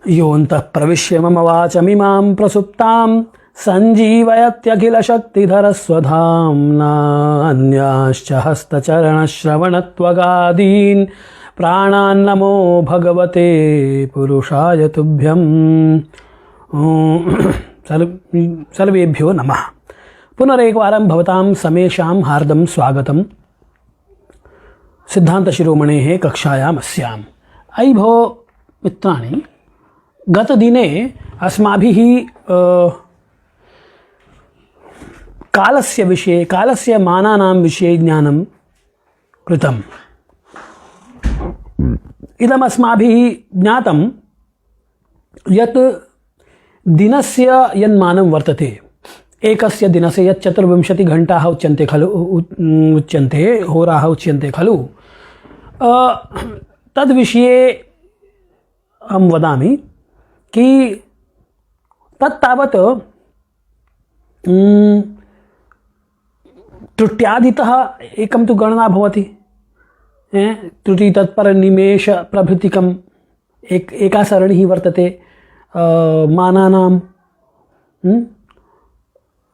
योऽन्तः प्रविश्य मम वाचमिमां प्रसुप्तां सञ्जीवयत्यखिलशक्तिधरस्वधाम्ना अन्याश्च हस्तचरणश्रवणत्वगादीन् प्राणान्नमो भगवते पुरुषाय तुभ्यं। सर्वेभ्यो नमः। पुनरेकवारं भवतां समेषां हार्दं स्वागतं सिद्धान्तशिरोमणेः कक्षायाम् अस्याम्। अयि भो मित्राणि, गतदिने अस्माभिः कालस्य विषये, कालस्य मानानां विषये ज्ञानं कृतम्। इदमस्माभिः ज्ञातं यत् दिनस्य यन्मानं वर्तते, एकस्य दिनस्य यत् 24 घण्टाः उच्यन्ते खलु, उच्यन्ते होराः उच्यन्ते खलु, तद्विषये अहं वदामि कि तत्तावत् त्रुट्यादितः एकं तु गणना भवति, त्रुटि तत्पर निमेष प्रभृतिकम् एका सरणिः वर्तते मानानाम्।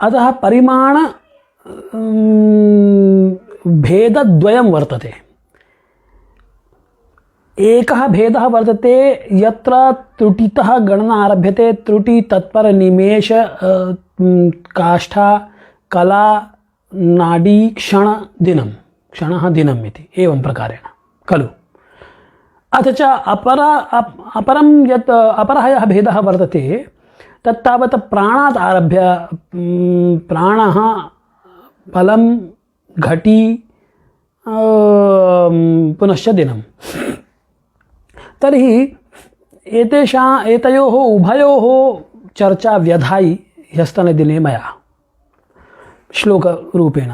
अतः परिमाण भेदद्वयं वर्तते। एकः भेदः वर्तते यत्र त्रुटितः गणना आरभ्यते, त्रुटि तत्पर निमेष काष्ठा कला नाडी क्षण दिनं, क्षणः दिनम् इति एवं प्रकारेण खलु। अथ च अपरं यत् अपरः यः भेदः वर्तते तत्तावत् प्राणात् आरभ्य, प्राणः फलं घटी पुनश्च दिनं। तर्हि एतयोः उभयोः चर्चा व्यधायि ह्यस्तनदिने मया श्लोकरूपेण।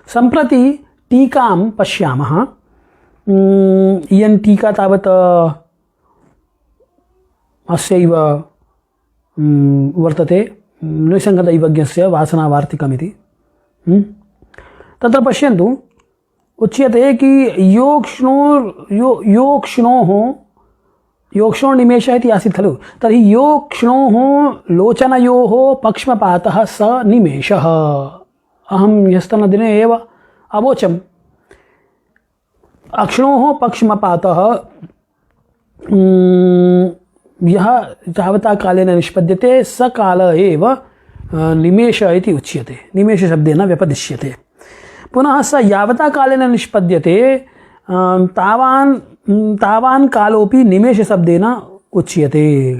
सम्प्रति टीकां पश्यामः। इयं टीका तावत् अस्यैव वर्तते, निसङ्गदैवज्ञस्य वासनावार्तिकमिति। तत्र पश्यन्तु, उच्यते कि योक्ष्णोर्निमेषः इति आसीत् खलु। तर्हि योक्ष्णोः लोचनयोः पक्ष्मपातः स निमेषः। अहं ह्यस्तनदिने एव अवोचम्। अक्ष्णोः पक्ष्मपातः यः यावता कालेन निष्पद्यते स काल एव निमेष इति उच्यते, निमेषशब्देन व्यपदिश्यते। पुनः स यावता कालेन निष्पद्यते तावान् कालोपि निमेषशब्देन उच्यते।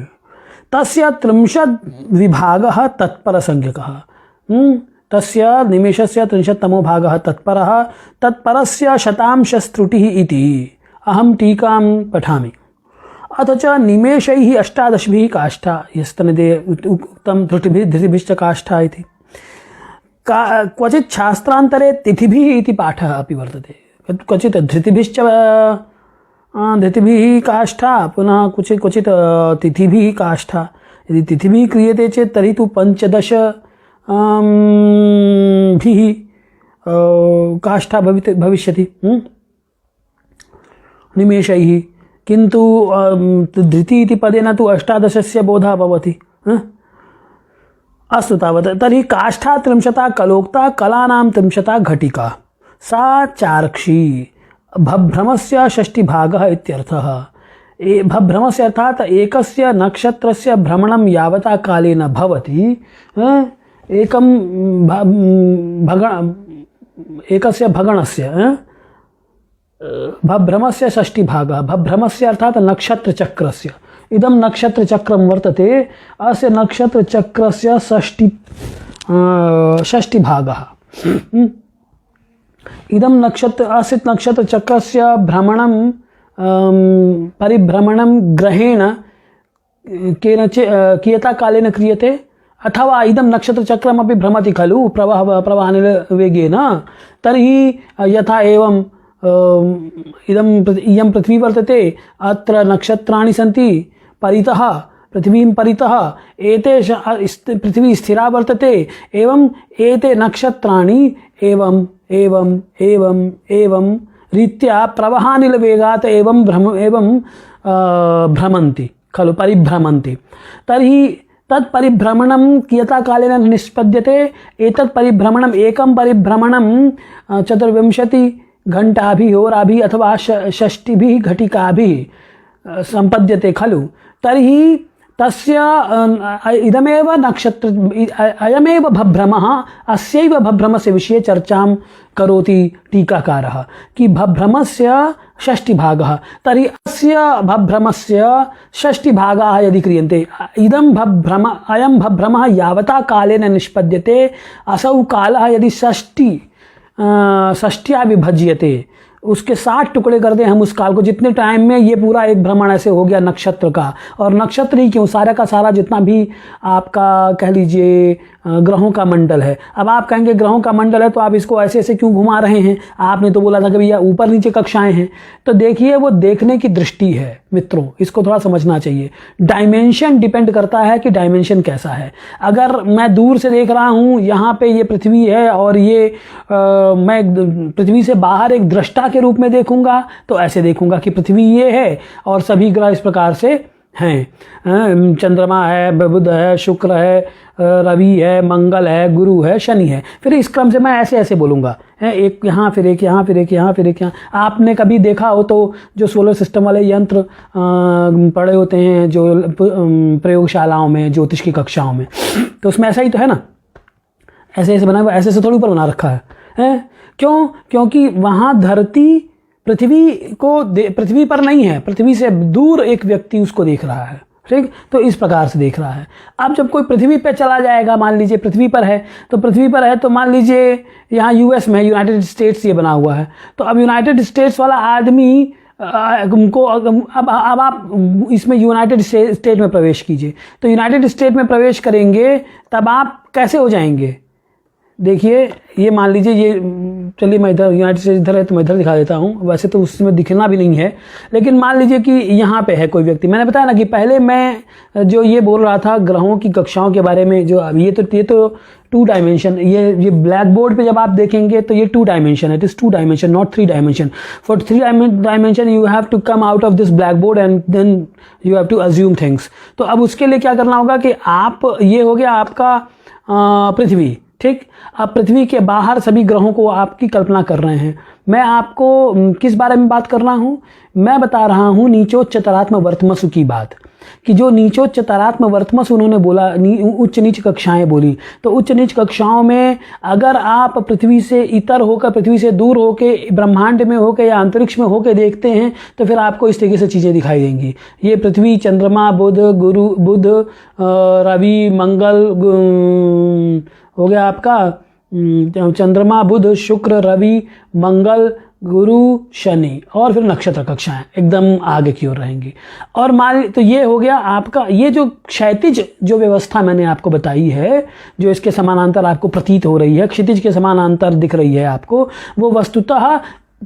तस्य 30 विभागः तत्परसंज्ञकः। तस्य निमेषस्य 30तमो भागः तत्परः, तत्परस्य शतांशस्त्रुटिः इति। अहं टीकां पठामि। अथ च निमेषैः 18 काष्ठा, ह्यस्तनदे उक्तं धृतिभिश्च काष्ठा इति। क्वचित् शास्त्रान्तरे तिथिभिः इति पाठः अपि वर्तते। क्वचित् धृतिभिः काष्ठा, पुनः क्वचित् तिथिभिः काष्ठा। यदि तिथिभिः क्रियते चेत् तर्हि तु 15 काष्ठा भविष्यति निमेषैः। किन्तु धृति इति पदेन तु 18 बोधः भवति। अस्तु तावत्। तर्हि काष्ठा 30 कलोक्ता, कलानां 30 घटिका, सा चार्क्षी। भभ्रमस्य 6 भागः इत्यर्थः। भभ्रमस्य अर्थात् एकस्य नक्षत्रस्य भ्रमणं यावता कालेन भवति, एकस्य भगणस्य भभ्रमस्य 6 भागः। भभ्रमस्य अर्थात् नक्षत्रचक्रस्य। इदं नक्षत्रचक्रं वर्तते, अस्य नक्षत्रचक्रस्य 6 भागः। इदं अस्य नक्षत्रचक्रस्य भ्रमणं परिभ्रमणं ग्रहेण कियता कालेन क्रियते, अथवा इदं नक्षत्रचक्रमपि भ्रमति खलु प्रवाहनिवेगेन। तर्हि यथा एवं इयं पृथ्वी वर्तते, अत्र नक्षत्राणि सन्ति परितः, पृथ्वीं परितः पृथ्वी स्थिरा वर्तते। एवं एते नक्षत्राणि एवं एवं एवं एवं रीत्या प्रवाहानिलवेगात् एवं भ्रमन्ति खलु परिभ्रमन्ति तर्हि तत्परिभ्रमणं कियता कालेन निष्पद्यते एतत् परिभ्रमणम् एकं परिभ्रमणं 24 घण्टाभिः होराभिः अथवा 60 घटिकाभिः सम्पद्यते खलु तर्हि तस्य इदमेव नक्षत्र अयमेव भभ्रमः अस्यैव भभ्रमस्य विषये चर्चां करोति टीकाकारः कि भभ्रमस्य षष्टिभागः तर्हि अस्य भभ्रमस्य षष्टिभागाः यदि क्रियन्ते इदं भभ्रम अयं भभ्रमः यावता कालेन निष्पद्यते असौ कालः यदि षष्ट्या विभज्यते उसके 60 टुकड़े कर दें हम उस काल को जितने टाइम में ये पूरा एक भ्रमण ऐसे हो गया नक्षत्र का। और नक्षत्र ही क्यों, सारा का सारा जितना भी आपका कह लीजिए ग्रहों का मंडल है। अब आप कहेंगे ग्रहों का मंडल है तो आप इसको ऐसे ऐसे क्यों घुमा रहे हैं, आपने तो बोला था कि भैया ऊपर नीचे कक्षाएं हैं। तो देखिए वो देखने की दृष्टि है मित्रों, इसको थोड़ा समझना चाहिए। डायमेंशन डिपेंड करता है कि डायमेंशन कैसा है। अगर मैं दूर से देख रहा हूँ यहाँ पे ये पृथ्वी है और ये मैं पृथ्वी से बाहर एक दृष्टा के रूप में देखूंगा तो ऐसे देखूंगा कि पृथ्वी ये है और सभी ग्रह इस प्रकार से हैं। चंद्रमा है, बुध है, शुक्र है, रवि है, मंगल है, गुरु है, शनि है। फिर इस क्रम से मैं ऐसे ऐसे बोलूँगा, एक यहाँ फिर एक यहाँ फिर एक यहाँ फिर एक यहाँ। आपने कभी देखा हो तो जो सोलर सिस्टम वाले यंत्र पड़े होते हैं जो प्रयोगशालाओं में, ज्योतिष की कक्षाओं में, तो उसमें ऐसा ही तो है ना, ऐसे ऐसे बना हुआ, ऐसे ऐसे थोड़ी ऊपर बना रखा है। क्यों? क्योंकि वहाँ धरती पृथ्वी पर नहीं है, पृथ्वी से दूर एक व्यक्ति उसको देख रहा है, ठीक। तो इस प्रकार से देख रहा है। अब जब कोई पृथ्वी पे चला जाएगा, मान लीजिए पृथ्वी पर है तो मान लीजिए यहाँ यूएस में यूनाइटेड स्टेट्स ये बना हुआ है, तो अब यूनाइटेड स्टेट्स वाला आदमी को अब आप इसमें यूनाइटेड स्टेट में प्रवेश कीजिए। तो यूनाइटेड स्टेट में प्रवेश करेंगे तब आप कैसे हो जाएंगे? देखिए ये मान लीजिए, ये चलिए मैं इधर यूनाइटेड स्टेट्स इधर है तो मैं इधर दिखा देता हूँ, वैसे तो उसमें दिखना भी नहीं है, लेकिन मान लीजिए कि यहाँ पे है कोई व्यक्ति। मैंने बताया ना कि पहले मैं जो ये बोल रहा था ग्रहों की कक्षाओं के बारे में, जो अब ये तो 2 डायमेंशन, ये ब्लैक बोर्ड पे जब आप देखेंगे तो ये 2 डायमेंशन है। It is 2 dimension not 3 dimension. For 3 dimension you have to come out of this black board and then you have to assume things. तो अब उसके लिए क्या करना होगा कि आप, ये हो गया आपका पृथ्वी, ठीक। अब पृथ्वी के बाहर सभी ग्रहों को आपकी कल्पना कर रहे हैं। मैं आपको किस बारे में बात कर रहा हूं? मैं बता रहा हूं नीचोच्च तरात्म वर्तमसु की बात, कि जो नीचोच्च तरात्म वर्तमसु उन्होंने बोला, उच्च नीच कक्षाएं बोली। तो उच्च नीच कक्षाओं में अगर आप पृथ्वी से इतर होकर, पृथ्वी से दूर होकर, ब्रह्मांड में होकर या अंतरिक्ष में होकर देखते हैं तो फिर आपको इस तरीके से चीज़ें दिखाई देंगी। ये पृथ्वी, चंद्रमा, बुध, रवि, मंगल हो गया आपका, चंद्रमा, बुध, शुक्र, रवि, मंगल, गुरु, शनि, और फिर नक्षत्र कक्षाएं एकदम आगे की ओर रहेंगी। और मान तो ये हो गया आपका, ये जो क्षैतिज जो व्यवस्था मैंने आपको बताई है, जो इसके समानांतर आपको प्रतीत हो रही है, क्षितिज के समानांतर दिख रही है आपको, वो वस्तुतः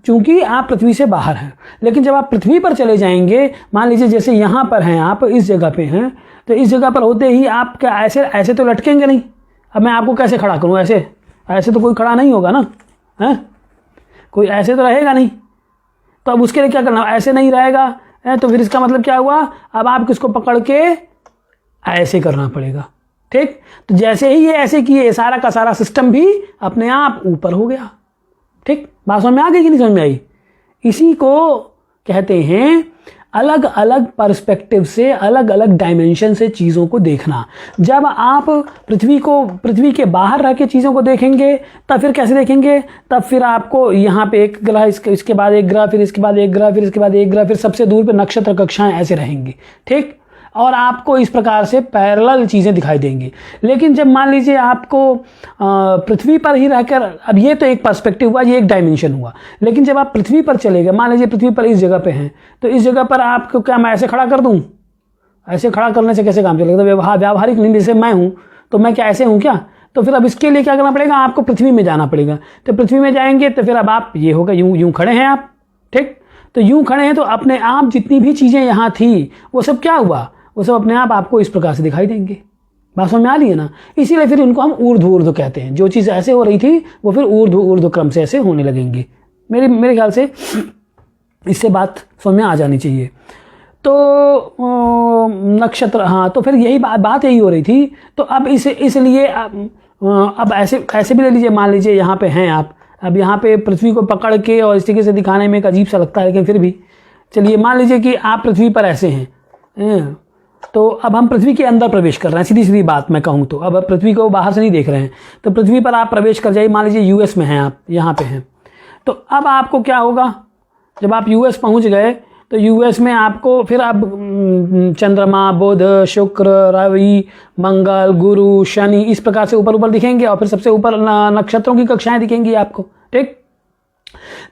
चूंकि आप पृथ्वी से बाहर हैं। लेकिन जब आप पृथ्वी पर चले जाएंगे, मान लीजिए जैसे यहाँ पर हैं आप, इस जगह पे हैं, तो इस जगह पर होते ही आप क्या ऐसे तो लटकेंगे नहीं। अब मैं आपको कैसे खड़ा करूं? ऐसे तो कोई खड़ा नहीं होगा ना, है कोई ऐसे तो रहेगा नहीं। तो अब उसके लिए क्या करना? ऐसे नहीं रहेगा है, तो फिर इसका मतलब क्या हुआ? अब आप किसको पकड़ के ऐसे करना पड़ेगा, ठीक। तो जैसे ही ये ऐसे किए, सारा का सारा सिस्टम भी अपने आप ऊपर हो गया, ठीक। बात समझ में आ गई कि नहीं समझ में आई? इसी को कहते हैं अलग अलग पर्सपेक्टिव से, अलग अलग डायमेंशन से चीज़ों को देखना। जब आप पृथ्वी के बाहर रह के चीज़ों को देखेंगे तब फिर कैसे देखेंगे? तब फिर आपको यहाँ पे एक ग्रह, इसके बाद एक ग्रह, फिर इसके बाद एक ग्रह, फिर इसके बाद एक ग्रह, फिर सबसे दूर पे नक्षत्र कक्षाएं ऐसे रहेंगी, ठीक। और आपको इस प्रकार से पैरेलल चीज़ें दिखाई देंगी। लेकिन जब मान लीजिए आपको पृथ्वी पर ही रहकर, अब ये तो एक पर्सपेक्टिव हुआ, ये एक डायमेंशन हुआ, लेकिन जब आप पृथ्वी पर चले गए, मान लीजिए पृथ्वी पर इस जगह पे हैं, तो इस जगह पर आपको क्या मैं ऐसे खड़ा कर दूं? ऐसे खड़ा करने से कैसे काम चलेगा? व्यावहारिक नहीं, जैसे मैं हूँ तो मैं क्या ऐसे हूँ क्या? तो फिर अब इसके लिए क्या करना पड़ेगा? आपको पृथ्वी में जाना पड़ेगा। तो पृथ्वी में जाएंगे तो फिर अब आप, ये होगा यूं खड़े हैं आप, ठीक। तो यूं खड़े हैं तो अपने आप जितनी भी चीज़ें यहाँ थी वो सब क्या हुआ? वो सब अपने आप आपको इस प्रकार से दिखाई देंगे। बात समझ में आ रही है ना? इसीलिए फिर इनको हम ऊर्ध्व कहते हैं। जो चीज़ ऐसे हो रही थी वो फिर ऊर्ध्व क्रम से ऐसे होने लगेंगी। मेरे ख्याल से इससे बात समझ में आ जानी चाहिए। तो नक्षत्र, हाँ, तो फिर यही बात यही हो रही थी। तो अब इसलिए अब ऐसे भी ले लीजिए, मान लीजिए यहाँ पे हैं आप, अब यहाँ पे पृथ्वी को पकड़ के और इस तरीके से दिखाने में एक अजीब सा लगता है, लेकिन फिर भी चलिए मान लीजिए कि आप पृथ्वी पर ऐसे हैं, तो अब हम पृथ्वी के अंदर प्रवेश कर रहे हैं, सीधी सीधी बात मैं कहूँ तो। अब पृथ्वी को बाहर से नहीं देख रहे हैं, तो पृथ्वी पर आप प्रवेश कर जाइए, मान लीजिए यूएस में हैं आप, यहाँ पे हैं, तो अब आपको क्या होगा, जब आप यूएस पहुँच गए तो यूएस में आपको फिर अब चंद्रमा, बुध, शुक्र, रवि, मंगल, गुरु, शनि, इस प्रकार से ऊपर ऊपर दिखेंगे, और फिर सबसे ऊपर नक्षत्रों की कक्षाएं दिखेंगी आपको, ठीक।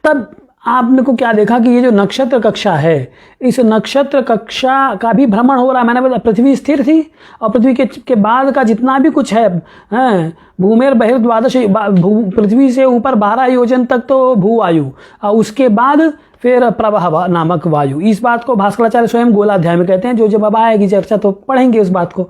तब आपने को क्या देखा कि ये जो नक्षत्र कक्षा है, इस नक्षत्र कक्षा का भी भ्रमण हो रहा है। मैंने बोला पृथ्वी स्थिर थी, और पृथ्वी के बाद का जितना भी कुछ है, भूमेर बहिर्द्वादश, पृथ्वी से ऊपर 12 योजन तक तो भूवायु, और उसके बाद फिर प्रवाह नामक वायु। इस बात को भास्कराचार्य स्वयं गोलाध्याय में कहते हैं, जो जब अब आएगी चर्चा तो पढ़ेंगे इस बात को।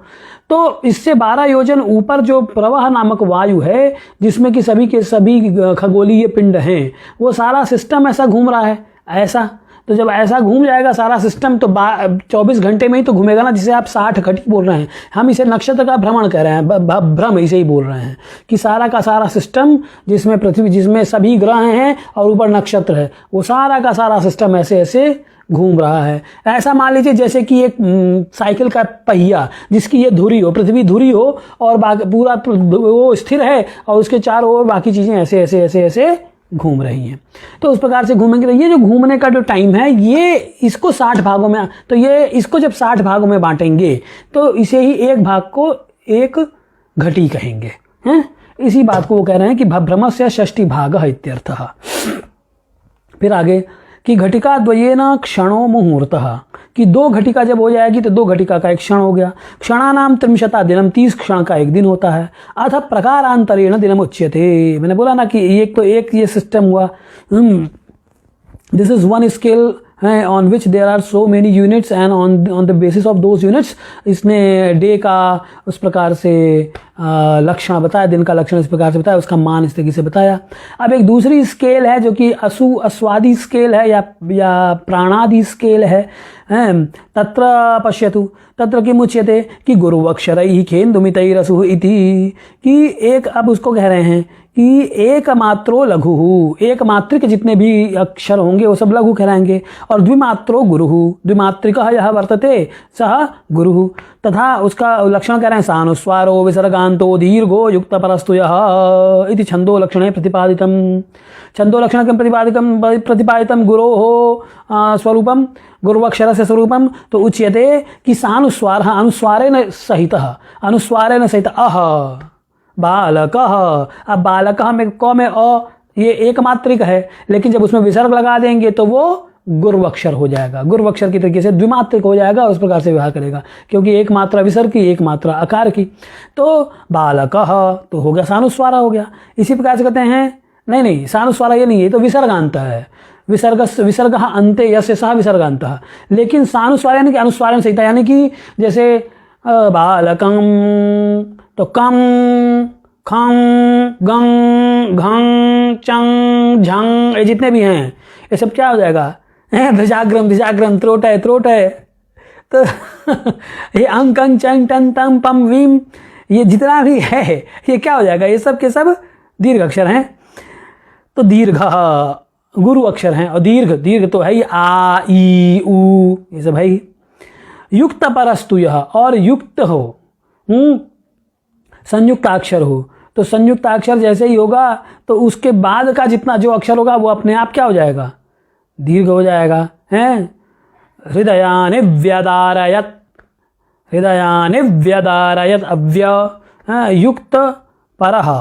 तो इससे 12 योजन ऊपर जो प्रवाह नामक वायु है, जिसमें कि सभी के सभी खगोलीय पिंड हैं, वो सारा सिस्टम ऐसा घूम रहा है, ऐसा। तो जब ऐसा घूम जाएगा सारा सिस्टम, तो 24 घंटे में ही तो घूमेगा ना, जिसे आप 60 घटी बोल रहे हैं। हम इसे नक्षत्र का भ्रमण कह रहे हैं, भ्रम इसे ही बोल रहे हैं कि सारा का सारा सिस्टम, जिसमें पृथ्वी, जिसमें सभी ग्रह हैं और ऊपर नक्षत्र है, वो सारा का सारा सिस्टम ऐसे ऐसे घूम रहा है। ऐसा मान लीजिए जैसे कि एक साइकिल का पहिया, जिसकी ये धुरी हो, पृथ्वी धुरी हो, और पूरा वो स्थिर है, और उसके चारों ओर बाकी चीज़ें ऐसे ऐसे ऐसे ऐसे घूम रही हैं। तो उस प्रकार से घूमेंगे। तो ये जो घूमने का जो टाइम है, ये इसको 60 भागों में, तो ये इसको जब 60 भागों में बांटेंगे, तो इसे ही एक भाग को एक घटी कहेंगे, हैं। इसी बात को वो कह रहे हैं कि भ्रमस्य षष्टि भाग इत्यर्थः। फिर आगे कि घटिका द्वयेन क्षणो मुहूर्तः, कि 2 घटिका जब हो जाएगी तो 2 घटिका का एक क्षण हो गया। क्षणानाम 30 दिनम, 30 क्षण का एक दिन होता है। अथ प्रकारांतरेण दिनम उच्यते। मैंने बोला ना कि एक तो एक ये सिस्टम हुआ, this is one scale on which there are so many units, and on the basis of those units इसने डे का उस प्रकार से लक्षण बताया, दिन का लक्षण इस प्रकार से बताया, उसका मान इस तरीके से बताया। अब एक दूसरी स्केल है जो कि अस्वादि स्केल है या प्राणादि स्केल है। तत्र पश्यतु, तत्र किम उच्यते कि गुरुवक्षरैः खेन्दुमितैरसुः इति, कि एक, अब उसको कह रहे हैं कि एकमात्रो लघु, एकमात्रिक जितने भी अक्षर होंगे वो सब लघु कहलाएंगे। और द्विमात्रो गुरुः, द्विमात्रिकः यः वर्तते सः गुरुः। तथा उसका लक्षण कह रहे हैं सानुस्वारो विसर्गान्तो दीर्घो युक्तपरस्तु यः इति छंदो लक्षणे प्रतिपादितम्। छंदो लक्षण किं प्रतिपादितं गुरोः स्वरूपम, गुरुवक्षरस्य स्वरूपम। तो उच्यते कि सानुस्वारः, अनुस्वारेण सहितः, अनुस्वारेण सहित अह बालकः। अब बालकः में क में अ, ये एक मात्रिक है, लेकिन जब उसमें विसर्ग लगा देंगे तो वो गुरुवक्षर हो जाएगा, गुरुवक्षर की तरीके से द्विमात्रिक हो जाएगा, उस प्रकार से व्यवहार करेगा, क्योंकि एक मात्रा विसर्ग की, एक मात्रा आकार की। तो बालकः तो हो गया, सानुस्वारा हो गया। इसी प्रकार से कहते हैं, नहीं सानुस्वारा ये नहीं है, तो विसर्गांत है। विसर्ग अंते यस्य सः विसर्गान्तः। लेकिन सानुस्वार यानी कि अनुस्वारण सहित, यानी कि जैसे बालकम, तो कम, खम, गंग, घंग, चंग, झंग, ये जितने भी हैं ये सब क्या हो जाएगा, ध्वजाग्रम, ध्वजाग्रम, त्रोटय, त्रोटय। तो ये अंक, अंग, चंग, टंग, तंग, पम, वीम, ये जितना भी है ये क्या हो जाएगा, ये सब के सब दीर्घ अक्षर हैं। तो दीर्घ गुरु अक्षर हैं, और दीर्घ तो है ही आ, ई, उ, ये सब है ही। युक्त परस्तु यह, और युक्त हो, संयुक्ताक्षर हो, तो संयुक्ताक्षर जैसे ही होगा तो उसके बाद का जितना जो अक्षर होगा वो अपने आप क्या हो जाएगा, दीर्घ हो जाएगा, हैं। हृदयानि व्यदारयत, हृदयानि व्यदारयत अव्य, युक्त परः,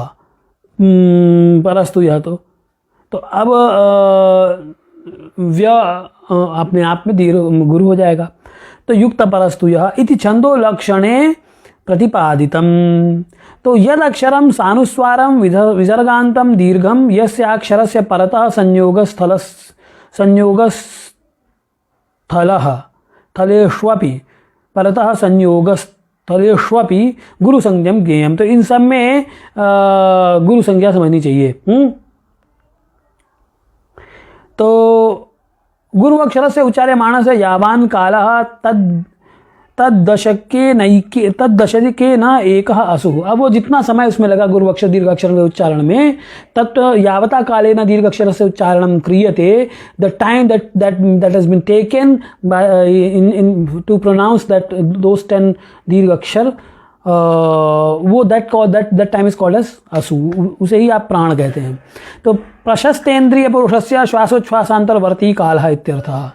परस्तु यह, तो अब व्य अपने आप में दीर्घ गुरु हो जाएगा। तो युक्त परस्तु यह इति छंदो लक्षणे प्रतिपादितम। तो यद अक्षरम सानुस्वारम विसर्गान्तम दीर्घम यस्य अक्षरस्य परतः संयोगस्थलः थलेष्वपि परतः संयोगस्थलेष्वपि गुरु संज्ञम ज्ञेयम। तो इन सब में गुरु संज्ञा समझनी चाहिए। तो गुरुवक्षर से उच्चार्य मानस यावान कालः तद्दशके न एक असु। अब वो जितना समय उसमें लगा गुरुवक्षर दीर्घाक्षर के उच्चारण में, तत् यावता काले न दीर्घाक्षर से उच्चारणम क्रियते, the time that has been taken by in to pronounce that those 10 दीर्घाक्षर, वो that time is called as असु, उसे ही आप प्राण कहते हैं। तो प्रशस्तेन्द्रिय पुरुषस्य श्वासोच्छ्वासांतरवर्ती कालः इत्यर्थः।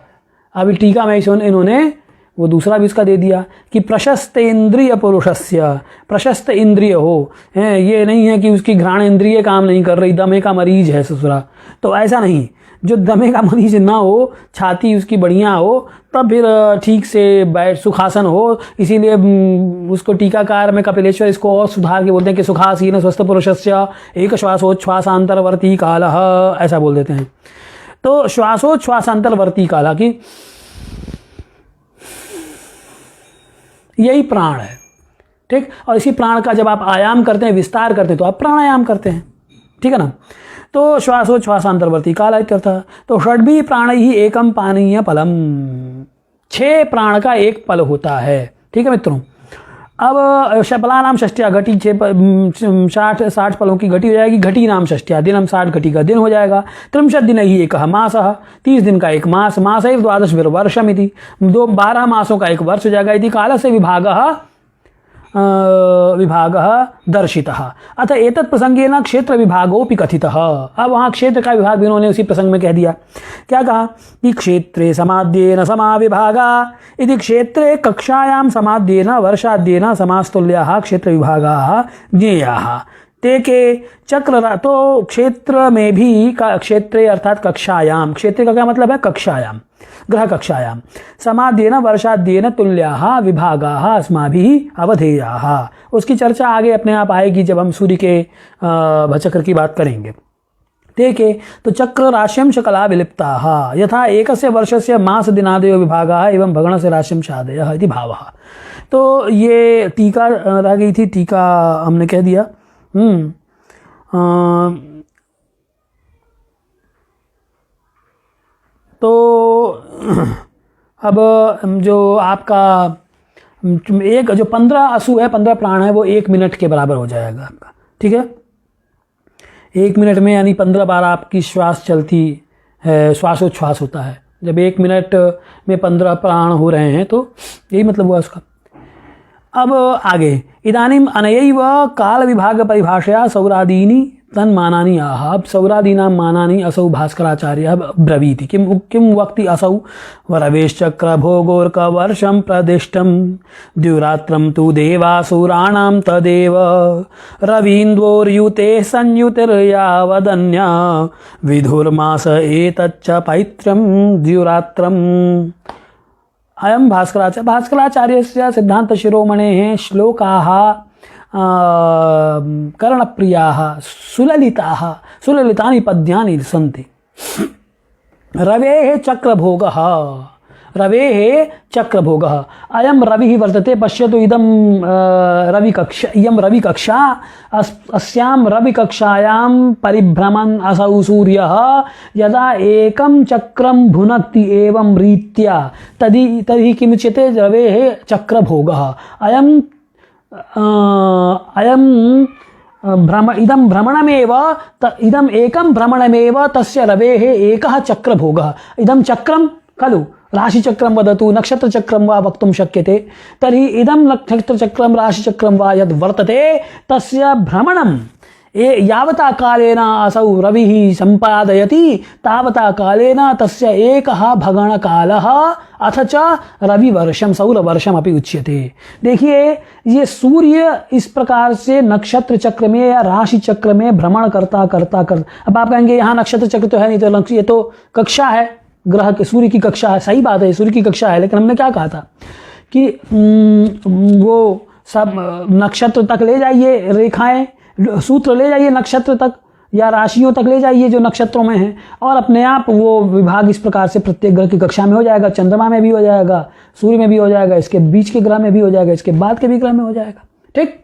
अभी टीका में इन्होंने वो दूसरा भी इसका दे दिया कि प्रशस्त इंद्रिय पुरुषस्य, प्रशस्त इंद्रिय हो, ये नहीं है कि उसकी घ्राण इंद्रिय काम नहीं कर रही, दमे का मरीज है ससुरा, तो ऐसा नहीं। जो दमे का मरीज ना हो, छाती उसकी बढ़िया हो, तब फिर ठीक से बैठ सुखासन हो। इसीलिए उसको टीकाकार में कपिलेश्वर इसको और सुधार के बोलते हैं कि सुखासीन स्वस्थ पुरुषस्य एक श्वासोच्छ्वासांतरवर्ती कालः, ऐसा बोल देते हैं। तो श्वासोच्छ्वासांतरवर्ती काल की यही प्राण है, ठीक। और इसी प्राण का जब आप आयाम करते हैं, विस्तार करते हैं, तो आप प्राणायाम करते हैं, ठीक है ना। तो श्वासोच्छ्वासांतरवर्ती काल इत्यर्थः। तो षड्भी प्राण ही एकम पानीय फलम, 6 प्राण का एक पल होता है, ठीक है मित्रों। अब शपला नाम षष्टिया घटी 60 पलों की घटी हो जाएगी। घटी नाम षष्टिया दिनम 60 घटी का दिन हो जाएगा। 30 दिन ही एक मास, 30 दिन का एक मास। मास है 12 वर्षम इति, 12 मासों का एक वर्ष हो जाएगा। इति काल से विभाग दर्शितः। अतः एतत् प्रसंगेन क्षेत्र विभागोपि कथितः। अब वहाँ क्षेत्र का विभाग भी उन्होंने उसी प्रसंग में कह दिया। क्या कहा कि क्षेत्रे समाद्येन समाविभागा इति, क्षेत्रे कक्षायां समाद्येन वर्षाद्येन समास्तुल्याः क्षेत्र विभागाः ज्ञेयाः। ते के चक्र, तो क्षेत्र में भी क्षेत्रे अर्थात कक्षायाम, क्षेत्र का क्या मतलब है, कक्षायाम, ग्रह कक्षायाम, समाद्येन वर्षाद्येन तुल्याः विभागाः अस्माभिः अवधेयाः। उसकी चर्चा आगे अपने आप आएगी जब हम सूर्य के भचक्र की बात करेंगे। तेके तो चक्र राश्यं शकला विलिप्ताः यथा एकस्य वर्षस्य मास दिनादयो विभागाः एवं भगणस्य राश्यं शादयः इति भावः। तो ये टीका रह गई थी, टीका हमने कह दिया। तो अब जो आपका एक जो 15 असु है, 15 प्राण है, वो 1 मिनट के बराबर हो जाएगा आपका, ठीक है। 1 मिनट में यानी 15 बार आपकी श्वास चलती है, श्वासोच्छ्वास होता है। जब 1 मिनट में 15 प्राण हो रहे हैं तो यही मतलब हुआ उसका। अब आगे इदानीम अनयैव काल विभाग परिभाषया सौरादीनि तन्मानानि आह। अब सौरादीनां मानानि असौ भास्कराचार्यः ब्रवीति। किं वक्ति असौ वरवेश्चक्र भोगोर्क वर्षं प्रदिष्टं द्युरात्रं तु देवासुराणां तदेव रवीन्द्वोर्युते संयुतिर्यावदन्या विधुर्मास एतच्च पैत्रं द्युरात्रम्। अयं भास्कराचार्यस्य सिद्धांत शिरोमणेः श्लोकाः कर्णप्रियाः सुललितानि पद्यानि सन्ति। रवेः चक्रभोगः, रवेः चक्रभोगः। अयं रविः वर्तते, पश्यतु इदं इयं रविकक्षा, अस्यां रविकक्षायां परिभ्रमन् असौ सूर्यः यदा एकं चक्रं भुनक्ति एवं रीत्या तर्हि किमुच्यते, रवेः चक्रभोगः। इदं भ्रमणमेव इदम् एकं भ्रमणमेव तस्य रवेः एकः चक्रभोगः। इदं चक्रं खलु, राशिचक्रं वदतु, नक्षत्रचक्रं वा वक्तुं शक्यते। तर्हि इदं नक्षत्रचक्रं राशिचक्रं वा यद् वर्तते तस्य भ्रमणं यावता कालेन असौ रविः सम्पादयति तावता कालेन तस्य एकः भगणकालः अथ च रविवर्षं सौरवर्षमपि उच्यते। देखिए ये सूर्य इस प्रकार से नक्षत्र चक्र में या राशि चक्र में भ्रमण करता। अब आप कहेंगे यहाँ नक्षत्र चक्र तो है नहीं, तो ये तो कक्षा है, ग्रह के सूर्य की कक्षा है। सही बात है, सूर्य की कक्षा है, लेकिन हमने क्या कहा था कि वो सब नक्षत्र तक ले जाइए, रेखाएं सूत्र ले जाइए नक्षत्र तक या राशियों तक ले जाइए जो नक्षत्रों में हैं, और अपने आप वो विभाग इस प्रकार से प्रत्येक ग्रह की कक्षा में हो जाएगा। चंद्रमा में भी हो जाएगा, सूर्य में भी हो जाएगा, इसके बीच के ग्रह में भी हो जाएगा, इसके बाद के भी ग्रह में हो जाएगा, ठीक।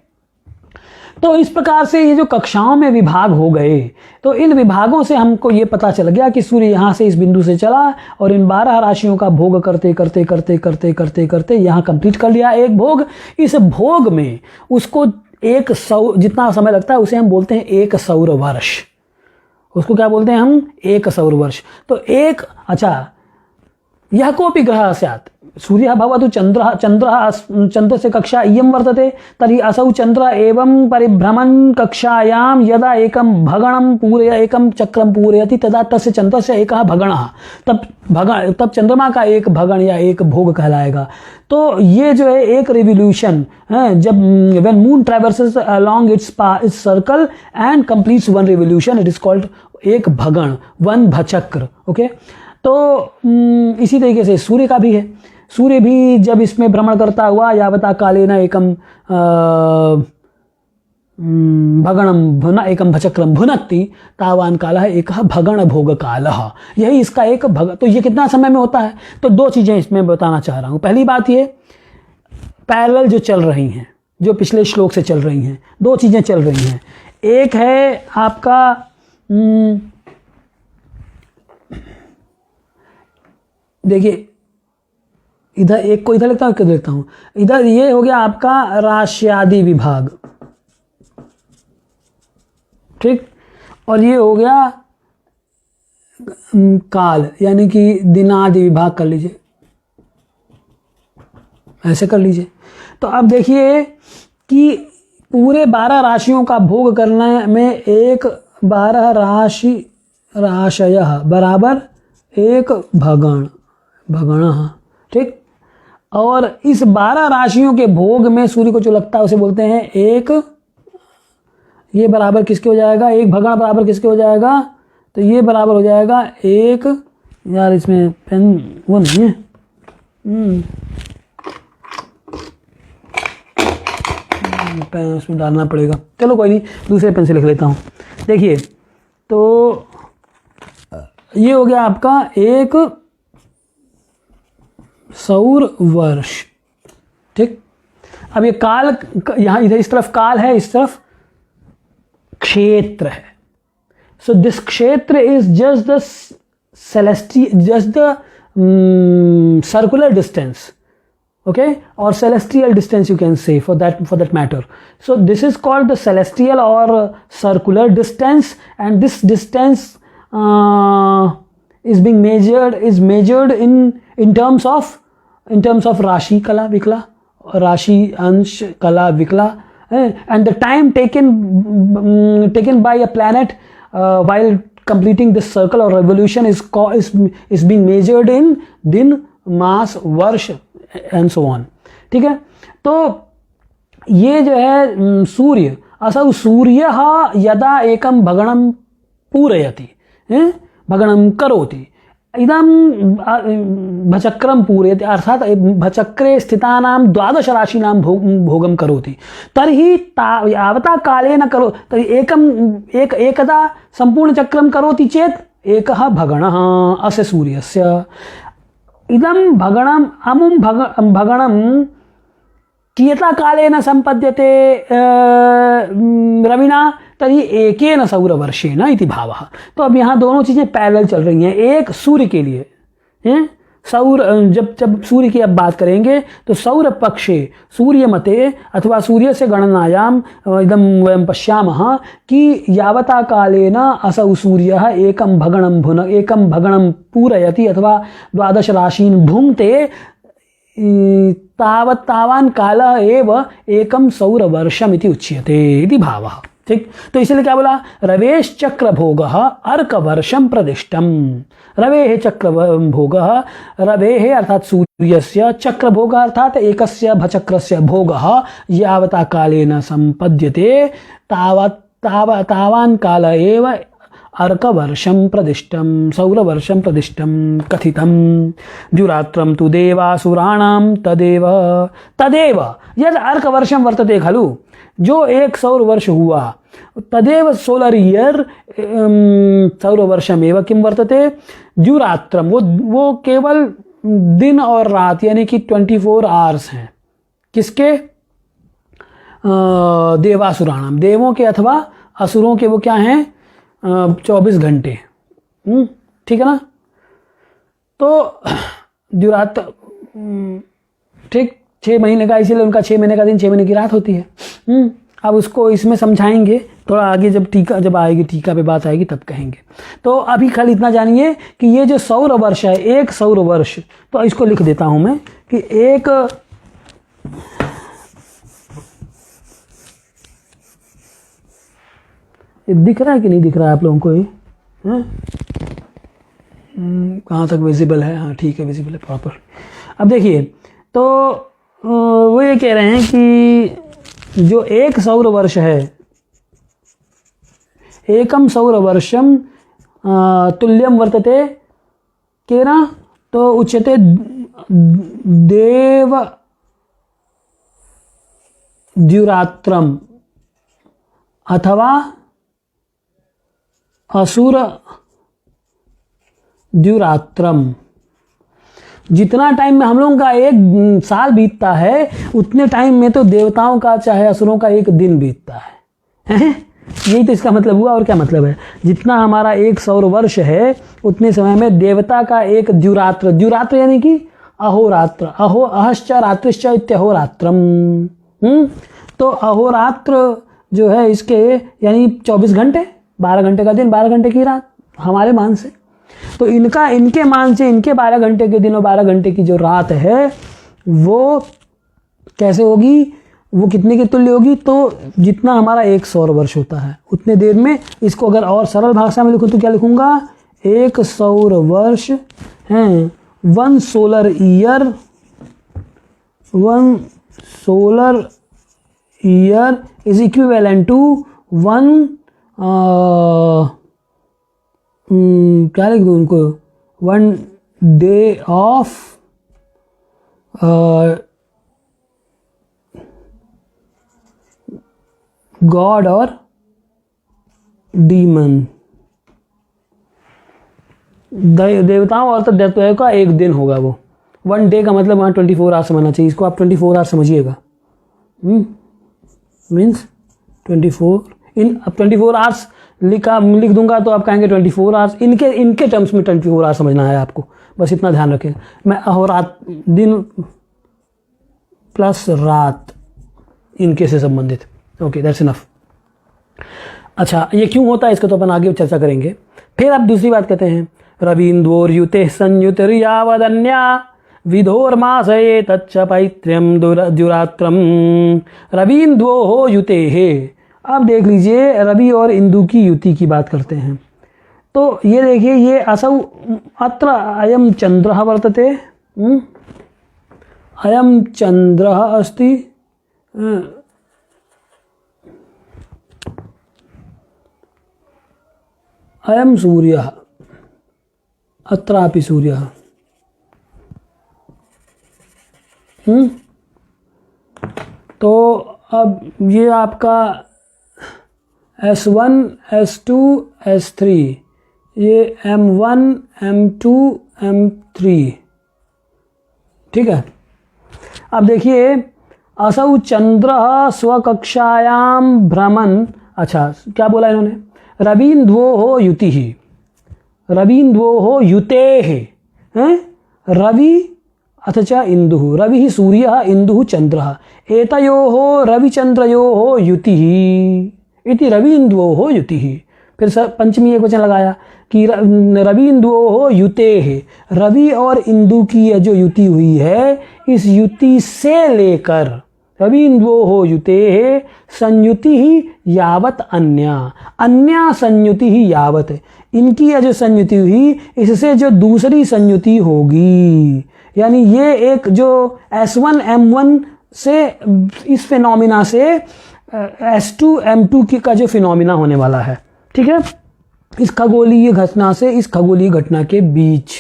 तो इस प्रकार से ये जो कक्षाओं में विभाग हो गए, तो इन विभागों से हमको ये पता चल गया कि सूर्य यहाँ से इस बिंदु से चला और इन 12 राशियों का भोग करते करते करते करते करते करते यहाँ कंप्लीट कर लिया एक भोग। इस भोग में उसको एक सौ जितना समय लगता है उसे हम बोलते हैं एक सौर वर्ष। उसको क्या बोलते हैं हम? एक सौर वर्ष। तो एक, अच्छा, यह कोऽपि ग्रहः स्यात्, सूर्यः भवतु चन्द्रः, चन्द्रस्य कक्षा इयं वर्तते, तर्हि असौ चन्द्र एवं परिभ्रमन् कक्षायां यदा एकं भगणं एकं चक्रं पूरयति तदा तस्य चन्द्रस्य एकः भगणः, तब चंद्रमा का एक भगण या एक भोग कहलाएगा। तो ये जो है एक रिवोल्यूशन है, जब when moon traverses along its circle and completes one revolution, it is called एक भगण, वन भचक्र। ओके, तो इसी तरीके से सूर्य का भी है। सूर्य भी जब इसमें भ्रमण करता हुआ यावता कालेन एकम भगणम एकम भचक्रम भुनक्ति तावान कालः एकः भगण भोग कालः। यही इसका एक तो ये कितना समय में होता है? तो दो चीजें इसमें बताना चाह रहा हूं। पहली बात ये पैरेलल जो चल रही हैं, जो पिछले श्लोक से चल रही हैं, दो चीजें चल रही हैं। एक है आपका देखिए, इधर एक को इधर लिखता हूं, किधर लिखता हूं, इधर ये हो गया आपका राश्यादि विभाग, ठीक, और ये हो गया काल यानी कि दिनादि विभाग कर लीजिए, ऐसे कर लीजिए। तो अब देखिए कि पूरे 12 राशियों का भोग करने में एक 12 राशयः बराबर एक भगण, ठीक। और इस 12 राशियों के भोग में सूर्य को जो लगता है उसे बोलते हैं एक, ये बराबर किसके हो जाएगा? एक भगण बराबर किसके हो जाएगा? तो ये बराबर हो जाएगा एक, यार इसमें पेन वो नहीं है, पेन उसमें डालना पड़ेगा, चलो कोई नहीं, दूसरे पेन से लिख लेता हूँ। देखिए, तो ये हो गया आपका एक सौर वर्ष, ठीक। अब ये काल, यहां इधर इस तरफ काल है, इस तरफ क्षेत्र है। सो दिस क्षेत्र is just the circular distance, okay, or celestial distance you can say for that matter. So this is called the celestial or circular distance, and this distance is measured in terms of Rashi Kala Vikla, Rashi Ansh Kala Vikla, and the time taken by a planet while completing this circle or revolution is being measured in din, mass, वर्ष and so on, ठीक है। तो ये जो है सूर्य, असौ सूर्य यदा एकम भगणम पूरयति, भगणम करोति, इदम भचक्रम पूरयति, अर्थात भचक्रे स्थितानां 12 राशीनां भोगम करोति, तर्हि यावता कालेन करो, तर्हि एकदा संपूर्ण चक्रम करोति चेत एकः भगणः अस्य सूर्यस्य। इदम भगणम अमुम भगणम कियता कालेन संपद्यते रविना, तर्हि एकेन सौरवर्षेण इति भावः। तो अब यहाँ दोनों चीजें पैरेलल चल रही हैं। एक सूर्य के लिए, सौर, जब सूर्य की अब बात करेंगे तो सौर पक्षे सूर्य मते अथवा सूर्य से गणनायाम इदम वयं पश्यामः कि यावता कालेन असौ सूर्यः एकं भगणं पूरयति अथवा 12 राशीन् भुङ्क्ते, तावान् कालः एव एकं सौरवर्षम् इति उच्यते इति भावः, ठीक। तो इसलिए क्या बोला? रवेश चक्र भोगः अर्कवर्षं प्रदिष्टम। रवेः चक्र भोगः, रवेः अर्थात सूर्यस्य, चक्र भोगः अर्थात एकस्य भचक्रस्य भोगः यावता कालेन संपद्यते तावान् काल एव अर्कवर्षं प्रदिष्टम, सौरवर्षं प्रदिष्टम कथितम। द्युरात्रं तु देवासुराणां तदेव यद अर्कवर्षं वर्तते खलु, जो एक सौर वर्ष हुआ, तदेव सोलर ईयर सौर वर्षमेव किम वर्तते द्युरात्रम, वो केवल दिन और रात यानी कि 24 आवर्स हैं। किसके? देवासुराणाम, देवों के अथवा असुरों के वो क्या हैं 24 घंटे। ठीक है ना। तो द्युरात ठीक 6 महीने का, इसीलिए उनका 6 महीने का दिन 6 महीने की रात होती है। अब उसको इसमें समझाएंगे थोड़ा आगे, जब आएगी टीका पे बात आएगी तब कहेंगे। तो अभी खाली इतना जानिए कि ये जो सौर वर्ष है, एक सौर वर्ष, तो इसको लिख देता हूं मैं कि एक दिख रहा है कि नहीं दिख रहा है आप लोगों को? ये कहाँ तक विजिबल है? हाँ ठीक है, विजिबल है प्रॉपर। अब देखिए, तो वो ये कह रहे हैं कि जो एक सौर वर्ष है, एकम सौर वर्षम तुल्यम वर्तते केना, तो उच्यते देव द्युरात्रम अथवा असुर द्युरात्रम। जितना टाइम में हम लोगों का एक साल बीतता है, उतने टाइम में तो देवताओं का चाहे असुरों का एक दिन बीतता है। यही तो इसका मतलब हुआ। और क्या मतलब है? जितना हमारा एक सौर वर्ष है, उतने समय में देवता का एक द्युरात्र, द्युरात्र यानी कि अहोरात्र, अहो अहश्च रात्रिश्च इत्यहोरात्रम। तो अहोरात्र जो है इसके यानी 24 घंटे, 12 घंटे का दिन, 12 घंटे की रात हमारे मान से। तो इनके मान से इनके 12 घंटे के दिन और 12 घंटे की जो रात है वो कैसे होगी, वो कितने की तुल्य होगी? तो जितना हमारा एक सौर वर्ष होता है उतने देर में। इसको अगर और सरल भाषा में लिखूं तो क्या लिखूंगा? एक सौर वर्ष है 1 solar year, 1 solar year is equivalent to 1 क्या लिख दूँ उनको, 1 डे ऑफ गॉड और डीमन। देवताओं और दैत्यों का एक दिन होगा वो। 1 डे का मतलब वहाँ 24 आवर्स समझना चाहिए। इसको आप 24 आवर्स समझिएगा। मीन्स 24 अब 24 आवर्स लिख दूंगा तो आप कहेंगे 24 आवर्स। इनके टर्म्स में 24 आवर्स समझना है आपको, बस इतना ध्यान रखें। मैं अहोरात दिन प्लस रात इनके से संबंधित। Okay, that's enough. अच्छा, ये क्यों होता है इसको तो अपन आगे चर्चा करेंगे। फिर आप दूसरी बात कहते हैं, रवीन्द्रोर्युते संयुतिर्यावदन्या विधोर्मासये तच्च पैत्र्यम द्युरात्रम रवीन्द्रो हो युते है। अब देख लीजिए, रवि और इंदु की युति की बात करते हैं। तो ये देखिए, ये असौ अत्र अयम चंद्रः वर्तते, अयम चंद्रः अस्ति, अयम सूर्यः, अत्रापि सूर्यः। तो अब ये आपका S1, S2, S3, ये M1, M2, M3, ठीक है। अब देखिए, असौ चंद्र स्वकक्षायाम भ्रमण। अच्छा, क्या बोला इन्होंने? रवीन्द्वो हो युति ही, रवीन्द्वो हो युते है, रवि अथ च इंदु, रवि सूर्य इंदु चंद्र, एतयोः रविचंद्रयोः युतिः इति रवीन्द्वो हो युतिः। फिर पंचमी एक वचन लगाया कि रवीन्द्वो हो युते है, रवि और इंदु की जो युति हुई है, इस युति से लेकर रवीन्द्वो हो युते है संयुति ही यावत अन्या संयुति ही यावत, इनकी जो संयुति हुई इससे जो दूसरी संयुति होगी, यानी ये एक जो S1 M1 से इस फिनोमिना से S2 M2 की का जो फिनोमिना होने वाला है, ठीक है, इस खगोलीय घटना से इस खगोलीय घटना के बीच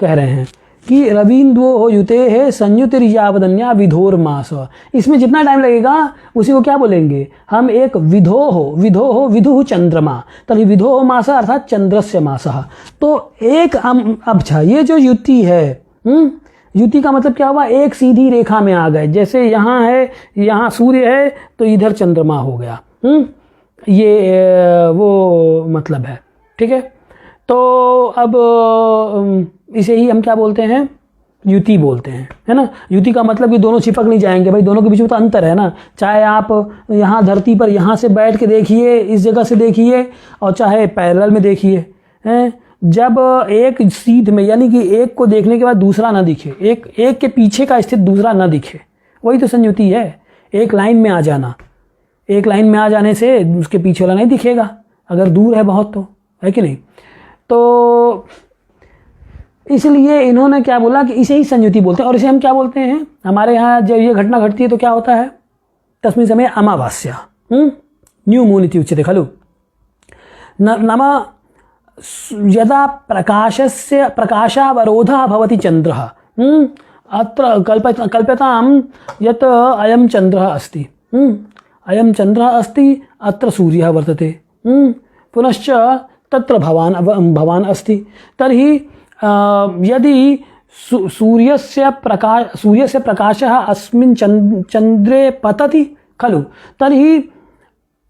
कह रहे हैं कि रवीन्द्वो हो युते है संयुतिर्यावदन्या विधोर मास। इसमें जितना टाइम लगेगा उसी को क्या बोलेंगे हम? एक विधो विधु चंद्रमा, तभी विधो मास अर्थात चंद्रस्य मासः। तो एक अच्छा, ये जो युति है, युति का मतलब क्या हुआ, एक सीधी रेखा में आ गए, जैसे यहाँ है, यहाँ सूर्य है तो इधर चंद्रमा हो गया। ये वो मतलब है, ठीक है। तो अब इसे ही हम क्या बोलते हैं, युति बोलते हैं, है ना। युति का मतलब कि दोनों चिपक नहीं जाएंगे भाई, दोनों के बीच में तो अंतर है ना। चाहे आप यहाँ धरती पर यहाँ से बैठ के देखिए, इस जगह से देखिए, और चाहे पैरेलल में देखिए, हैं। जब एक सीध में, यानी कि एक को देखने के बाद दूसरा ना दिखे, एक के पीछे का स्थित दूसरा ना दिखे, वही तो संयुति है। एक लाइन में आ जाना, एक लाइन में आ जाने से उसके पीछे वाला नहीं दिखेगा अगर दूर है बहुत, तो है कि नहीं। तो इसलिए इन्होंने क्या बोला कि इसे ही संयुति बोलते हैं। और इसे हम क्या बोलते हैं, हमारे यहाँ जब ये घटना घटती है तो क्या होता है, तस्मिन् समय अमावास्या, न्यू मून इति उच्यते खलु। नाम यदा प्रकाशावरोधः भवति चन्द्रः, अत्र कल्प्यतां यत् अयं चन्द्रः अस्ति, अयं चन्द्रः अस्ति, अत्र सूर्यः वर्तते, पुनश्च तत्र भवान् अस्ति। तर्हि यदि सूर्यस्य प्रकाशः अस्मिन् चन्द्रे पतति खलु, तर्हि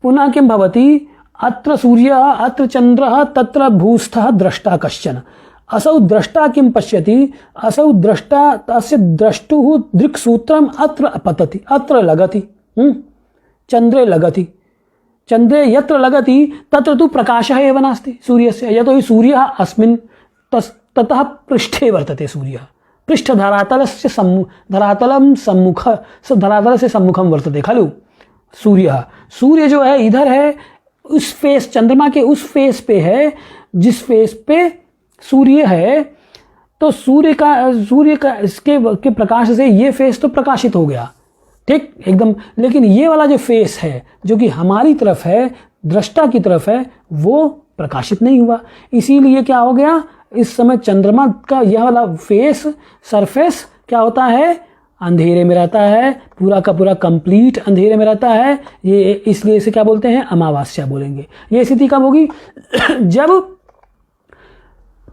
पुनः किं भवति, अत्र सूर्यः, अत्र चन्द्रः, तत्र भूस्थः द्रष्टा कश्चन। असौ द्रष्टा किं पश्यति, असौ द्रष्टा, तस्य द्रष्टुः दृक्सूत्रम् अत्र पतति, अत्र लगति, चन्द्रे लगति। चन्द्रे यत्र लगति तत्र तु प्रकाशः एव नास्ति सूर्यस्य, यतोहि सूर्यः अस्मिन् ततः पृष्ठे वर्तते सूर्यः, पृष्ठधरातलस्य धरातलस्य सम्मुखं वर्तते खलु सूर्यः। सूर्य जो है इधर है, उस फेस, चंद्रमा के उस फेस पे है जिस फेस पे सूर्य है। तो सूर्य का इसके प्रकाश से ये फेस तो प्रकाशित हो गया, ठीक एकदम। लेकिन ये वाला जो फेस है जो कि हमारी तरफ है, दृष्टा की तरफ है, वो प्रकाशित नहीं हुआ। इसीलिए क्या हो गया, इस समय चंद्रमा का यह वाला फेस, सरफेस क्या होता है, अंधेरे में रहता है, पूरा का पूरा कंप्लीट अंधेरे में रहता है। ये इसलिए इसे क्या बोलते हैं, अमावास्या बोलेंगे। ये स्थिति कब होगी, जब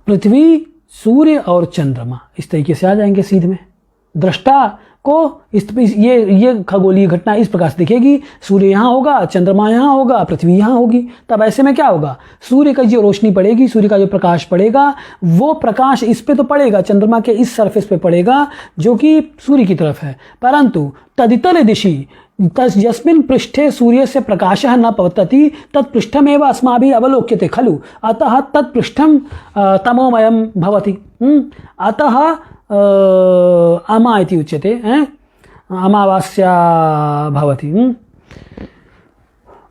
पृथ्वी, सूर्य और चंद्रमा इस तरीके से आ जाएंगे सीध में। दृष्टा को ये खगोलीय घटना इस प्रकार से दिखेगी, सूर्य यहाँ होगा, चंद्रमा यहाँ होगा, पृथ्वी यहाँ होगी। तब ऐसे में क्या होगा, सूर्य का जो रोशनी पड़ेगी, सूर्य का जो प्रकाश पड़ेगा, वो प्रकाश इस पे तो पड़ेगा, चंद्रमा के इस सरफेस पे पड़ेगा जो कि सूर्य की तरफ है। परंतु तदितर दिशि यस्मिन् पृष्ठे सूर्यस्य प्रकाशः न पतति तत्पृष्ठमेव अस्माभिः अवलोक्यते खलु, अतः तत्पृष्ठं तमोमयं भवति। अतः अमा इति उच्यते, अमावास्या भवति।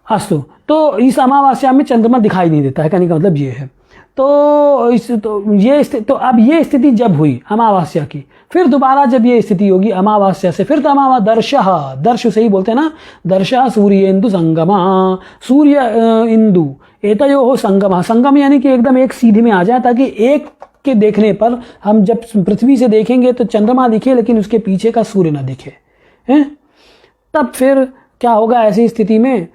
अस्तु, तो इस अमावास्या में चंद्रमा दिखाई नहीं देता है, कहने का मतलब ये है। तो अब ये स्थिति जब हुई अमावास्या की, फिर दोबारा जब ये स्थिति होगी अमावास्या से, फिर तो दर्श से ही बोलते हैं ना, दर्शः सूर्येन्दु संगमा, सूर्य इंदु एतयोः संगम। संगम यानी कि एकदम एक सीधे में आ जाए, ताकि एक के देखने पर हम जब पृथ्वी से देखेंगे तो चंद्रमा दिखे लेकिन उसके पीछे का सूर्य ना दिखे, हैं। तब फिर क्या होगा, ऐसी स्थिति में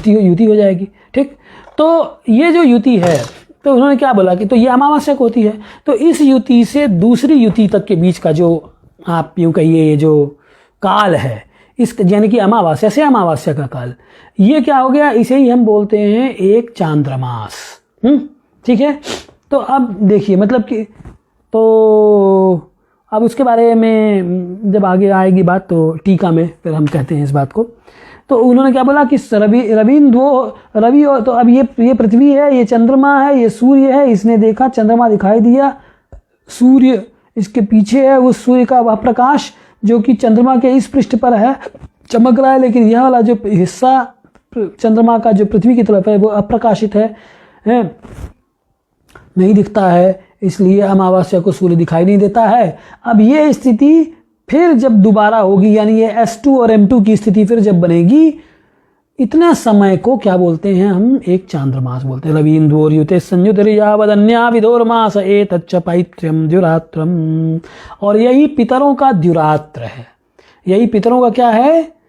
युति हो जाएगी, ठीक। तो ये जो युति है, तो उन्होंने क्या बोला कि तो ये अमावस्या को होती है। तो इस युति से दूसरी युति तक के बीच का जो आप यूँ कहिए ये जो काल है, इस यानी कि अमावस्या से अमावस्या का काल, ये क्या हो गया, इसे ही हम बोलते हैं एक चांद्रमास। ठीक है। तो अब देखिए मतलब कि, तो अब उसके बारे में जब आगे आएगी बात तो टीका में फिर हम कहते हैं इस बात को। तो उन्होंने क्या बोला कि रवि, तो अब ये पृथ्वी है, ये चंद्रमा है, ये सूर्य है, इसने देखा चंद्रमा दिखाई दिया, सूर्य इसके पीछे है, उस सूर्य का वह प्रकाश जो कि चंद्रमा के इस पृष्ठ पर है चमक रहा है, लेकिन यह वाला जो हिस्सा चंद्रमा का जो पृथ्वी की तरफ है वो अप्रकाशित है, नहीं दिखता है, इसलिए अमावस्या को सूर्य दिखाई नहीं देता है। अब ये स्थिति फिर जब दोबारा होगी, यानी ये S2 और M2 की स्थिति फिर जब बनेगी, इतना समय को क्या बोलते हैं हम, एक चांद्रमास बोलते हैं। रवीन्द्रोर युते संयुतर्यावदन्या विदोर्मास एतच्च पैत्रम द्युरात्रम, और यही पितरों का द्युरात्र है, यही पितरों का क्या है,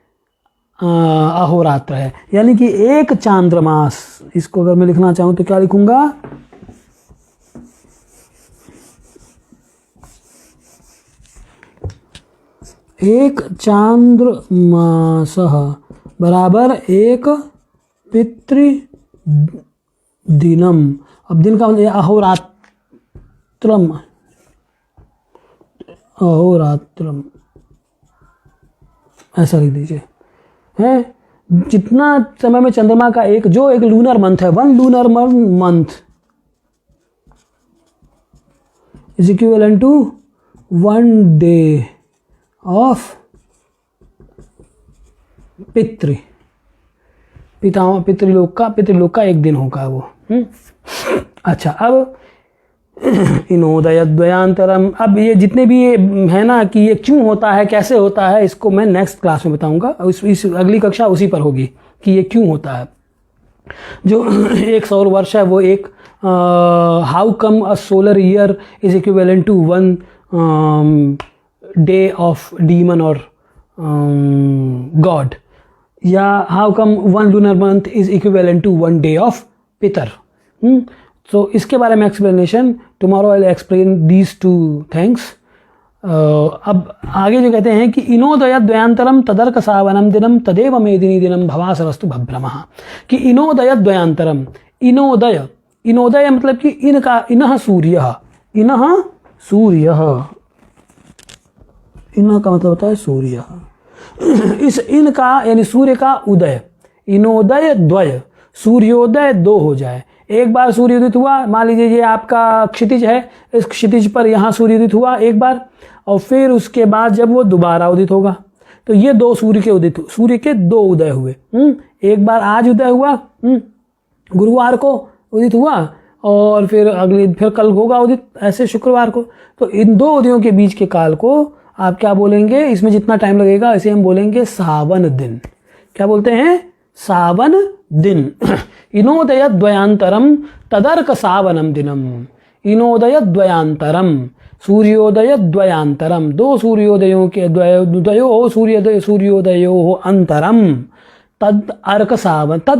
अहोरात्र है, यानी कि एक चांद्रमास। इसको अगर मैं लिखना चाहूँ तो क्या लिखूंगा, एक चांद्रमासः बराबर एक पितृदिनम। अब दिन का मतलब अहोरात्रम, अहोरात्रम ऐसा लिख दीजिए है। जितना समय में चंद्रमा का एक लूनर मंथ है, 1 lunar month is equivalent to 1 day of Pitrloka का एक दिन होगा वो। अच्छा, अब इनोदय द्वयांतरम। अब ये जितने भी ये है ना कि ये क्यों होता है, कैसे होता है, इसको मैं नेक्स्ट क्लास में बताऊंगा। इस अगली कक्षा उसी पर होगी कि ये क्यों होता है। जो एक सौर वर्ष है वो एक how come a solar year is equivalent to 1 day of demon और गॉड, या how come 1 lunar month is equivalent to 1 day of pitar. तो इसके बारे में explanation tomorrow I will explain these 2 things. अब आगे जो कहते हैं कि इनोदय द्वयांतरम तदर्क सावनम दिनम तदेव मेदिनी दिनम भवासरस्तु भभ्रमः। कि इनोदय द्वयांतरम, इनोदय, इनोदय मतलब कि इनका, इनः सूर्य, इनः सूर्य, इनः का मतलब होता है सूर्य। इस इनका यानी सूर्य का उदय, इनोदय द्वय, सूर्योदय 2 हो जाए। एक बार सूर्य उदित हुआ, मान लीजिए ये आपका क्षितिज है, इस क्षितिज पर यहाँ सूर्य उदित हुआ एक बार, और फिर उसके बाद जब वो दोबारा उदित होगा तो ये 2 सूर्य के 2 उदय हुए। एक बार आज उदय हुआ, गुरुवार को उदित हुआ, और फिर कल होगा उदित, ऐसे शुक्रवार को। तो इन 2 उदयों के बीच के काल को आप क्या बोलेंगे, इसमें जितना टाइम लगेगा इसे हम बोलेंगे सावन दिन। क्या बोलते हैं? सावन दिन। इनोदय द्वयांतरम तदर्क सावनम दिनम, इनोदय द्वयांतरम, सूर्योदय द्वयांतरम, 2 सूर्योदयों के द्वयो सूर्योदयो अंतरम, तद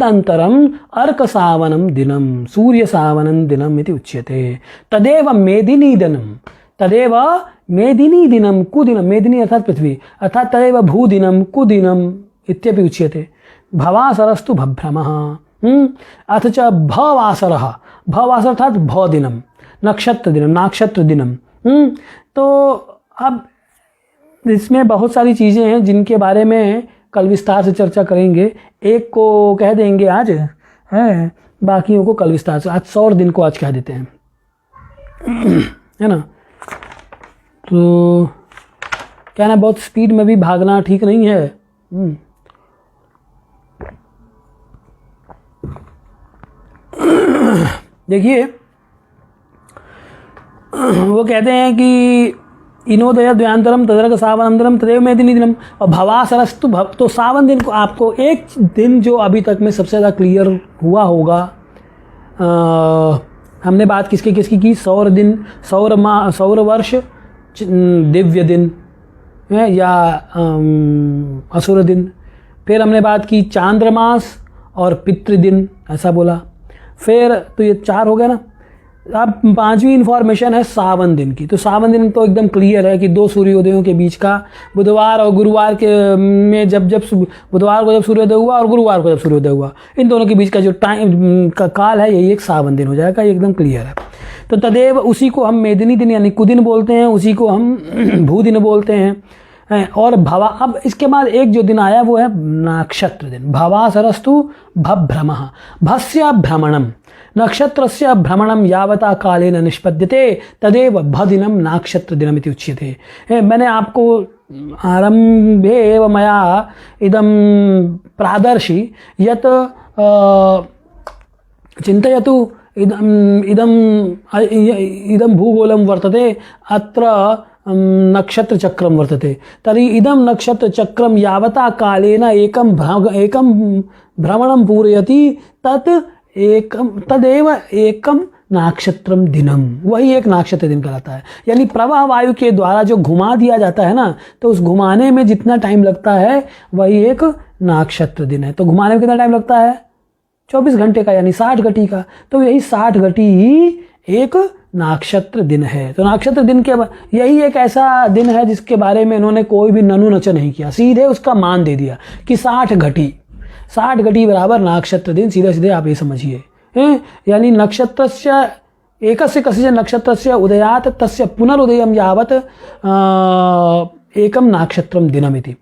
अंतरम अर्क सावनम दिनम, सूर्य सावनम दिनम इति उच्यते। तदेव मेदिनी दिनम, तदेव मेदिनी दिनम कुदिनम, मेदिनी अर्थात पृथ्वी, अर्थात तदेव भूदिनम कुदिनम इत्यपि उच्यते। भवासरस्तु भभ्रमः। अथ च भवासरः, भवासर अर्थात भदिनम, नक्षत्र दिनम, नाक्षत्र दिनम। तो अब इसमें बहुत सारी चीज़ें हैं जिनके बारे में कल विस्तार से चर्चा करेंगे। एक को कह देंगे आज, है, बाकियों को कल विस्तार से। आज सौर दिन को आज कह देते हैं, है ना। तो क्या ना, बहुत स्पीड में भी भागना ठीक नहीं है। देखिए, वो कहते हैं कि इनोदय द्वयांतरम तदर्क सावनम दिनम तदेव मेदिनी दिनम, और भवासरस्तु तो सावन दिन को आपको एक दिन जो अभी तक में सबसे ज़्यादा क्लियर हुआ होगा, हमने बात किसकी की, सौर दिन, सौर वर्ष, दिव्य दिन है या असुर दिन। फिर हमने बात की चांद्रमास और पितृदिन, ऐसा बोला। फिर तो ये 4 हो गया ना। अब 5वीं इंफॉर्मेशन है सावन दिन की। तो सावन दिन तो एकदम क्लियर है कि 2 सूर्योदयों के बीच का, बुधवार और गुरुवार के में जब बुधवार को जब सूर्योदय हुआ और गुरुवार को जब सूर्योदय हुआ, इन दोनों के बीच का जो टाइम का काल है यही एक सावन दिन हो जाएगा। ये एकदम क्लियर है। तो तदेव, उसी को हम मेदिनी दिन यानी कुदिन बोलते हैं, उसी को हम भूदिन बोलते हैं। और भवा, अब इसके बाद एक जो दिन आया वो है नक्षत्र दिन। भवासरस्तु भभ्रमः, भस्य भ्रमणम, नक्षत्रस्य भ्रमणम यावता कालेन निष्पद्यते तदेव भदिनम नाक्षत्र दिनम इति उच्यते। मैंने आपको आरंभे एव मया इदं प्रादर्शि यत् चिन्तयतु इदं भूगोलं वर्तते, अत्र नक्षत्र चक्रम वर्तते, तर्हि इदं नक्षत्र चक्रम यावता कालेन एकं भ्रमणं पूरयति तदेव एकम नाक्षत्रम दिनम, वही एक नक्षत्र दिन कहलाता है। यानी प्रवाह वायु के द्वारा जो घुमा दिया जाता है ना, तो उस घुमाने में जितना टाइम लगता है वही एक नक्षत्र दिन है। तो घुमाने में कितना टाइम लगता है? 24 घंटे का, यानी 60 घटी का। तो यही 60 घटी ही एक नक्षत्र दिन है। तो नक्षत्र दिन के यही एक ऐसा दिन है जिसके बारे में इन्होंने कोई भी ननु नच नहीं किया, सीधे उसका मान दे दिया कि 60 घटी, 60 घटी बराबर नक्षत्र दिन, सीधे सीधे आप ये समझिए। यानी नक्षत्रस्य एकस्य कस्य नक्षत्रस्य उदयात् तस्य पुनरुदयं यावत् एकम नक्षत्रम दिनमिति।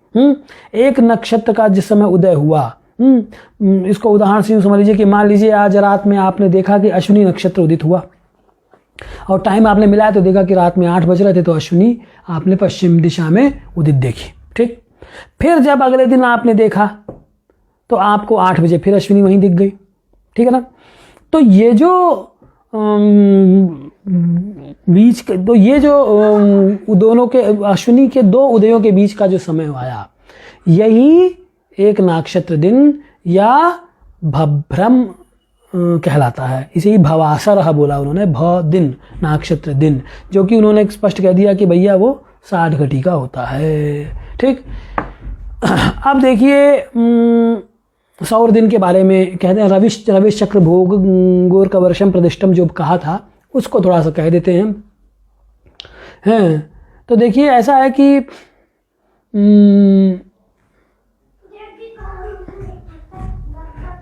एक नक्षत्र का जिस समय उदय हुआ, इसको उदाहरण से यूँ समझ लीजिए कि मान लीजिए आज रात में आपने देखा कि अश्विनी नक्षत्र उदित हुआ और टाइम आपने मिलाया तो देखा कि रात में 8 बज रहे थे, तो अश्विनी आपने पश्चिम दिशा में उदित देखी। ठीक, फिर जब अगले दिन आपने देखा तो आपको 8 बजे फिर अश्विनी वहीं दिख गई। ठीक है ना। तो ये जो बीच के तो ये जो दोनों के अश्विनी के दो उदयों के बीच का जो समय आया, यही एक नक्षत्र दिन या भभ्रम कहलाता है। इसे ही भवासर बोला उन्होंने, भ दिन नक्षत्र दिन, जो कि उन्होंने स्पष्ट कह दिया कि भैया वो 60 घटी का होता है। ठीक, अब देखिए सौर दिन के बारे में कहते हैं, रविश चक्र भोग गोर का वर्षम प्रतिष्ठम जो कहा था उसको थोड़ा सा कह देते हैं। तो देखिए ऐसा है कि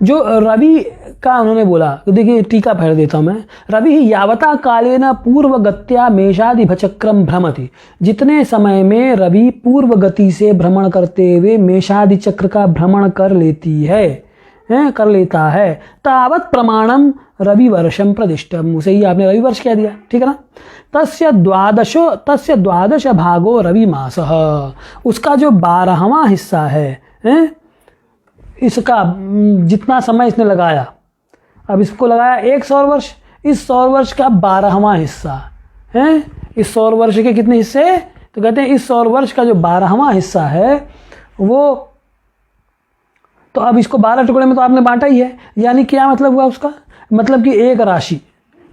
जो रवि का उन्होंने बोला, तो देखिए टीका फेर देता हूं मैं। रवि ही यावता कालेन पूर्व गत्या मेषादिभ चक्रम भ्रमति, जितने समय में रवि पूर्व गति से भ्रमण करते हुए मेषादि चक्र का भ्रमण कर लेता है, तावत प्रमाणम रवि वर्षम प्रतिष्ठम, उसे ही आपने रवि वर्ष कह दिया। ठीक है ना। तस्य द्वादश भागो रवि मासः, उसका जो 12वां हिस्सा है, इसका जितना समय इसने लगाया, अब इसको लगाया 1 सौर वर्ष, इस सौर वर्ष का 12वां हिस्सा है। इस सौर वर्ष के कितने हिस्से, तो कहते हैं इस सौर वर्ष का जो 12वां हिस्सा है वो, तो अब इसको 12 टुकड़े में तो आपने बांटा ही है। यानी क्या मतलब हुआ उसका, मतलब कि एक राशि,